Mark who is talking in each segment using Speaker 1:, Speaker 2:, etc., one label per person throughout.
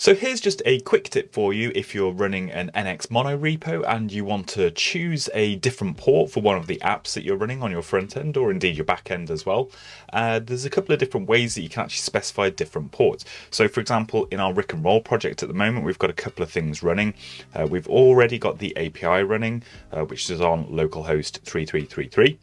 Speaker 1: So here's just a quick tip for you if you're running an NX MonoRepo and you want to choose a different port for one of the apps that you're running on your front end, or indeed your back end as well. There's a couple of different ways that you can actually specify different ports. So for example, in our Rick and Roll project at the moment, we've got a couple of things running. We've already got the API running, which is on localhost 3333.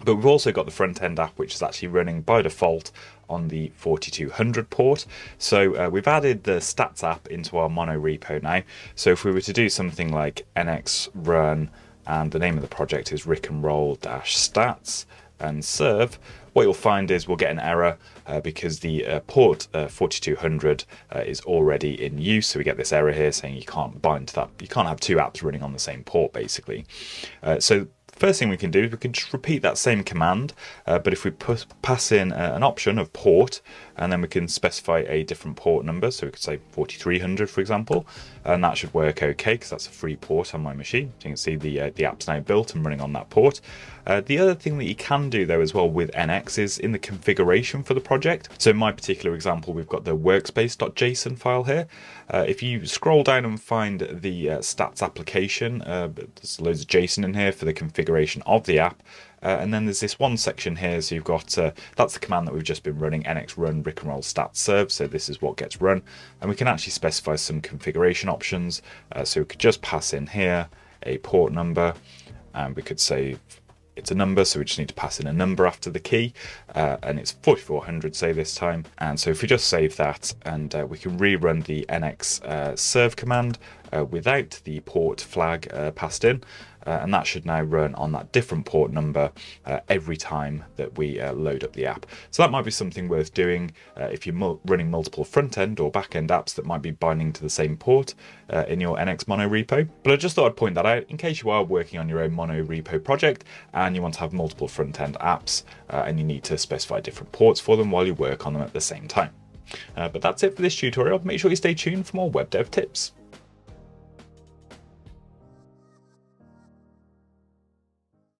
Speaker 1: But we've also got the front-end app, which is actually running by default on the 4200 port. So we've added the stats app into our MonoRepo now. So if we were to do something like NX run, and the name of the project is rick and roll -stats and serve, what you'll find is we'll get an error because the port 4200 is already in use. So we get this error here saying you can't bind to that. You can't have two apps running on the same port, basically. So first thing we can do is we can just repeat that same command, but if we pass in an option of port, and then we can specify a different port number, so we could say 4300 for example, and that should work okay because that's a free port on my machine. So you can see the app's now built and running on that port. The other thing that you can do though as well with NX is in the configuration for the project. So in my particular example, we've got the workspace.json file here. If you scroll down and find the stats application, there's loads of JSON in here for the configuration of the app. And then there's this one section here, so you've got, that's the command that we've just been running, NX run rick and roll stats serve, so this is what gets run. And we can actually specify some configuration options, so we could just pass in here a port number, and we could say it's a number, so we just need to pass in a number after the key, and it's 4400 say this time. And so if we just save that, and we can rerun the NX serve command without the port flag passed in, and that should now run on that different port number every time that we load up the app. So that might be something worth doing if you're running multiple front-end or back-end apps that might be binding to the same port in your NX MonoRepo. But I just thought I'd point that out in case you are working on your own MonoRepo project and you want to have multiple front-end apps and you need to specify different ports for them while you work on them at the same time. But that's it for this tutorial. Make sure you stay tuned for more web dev tips.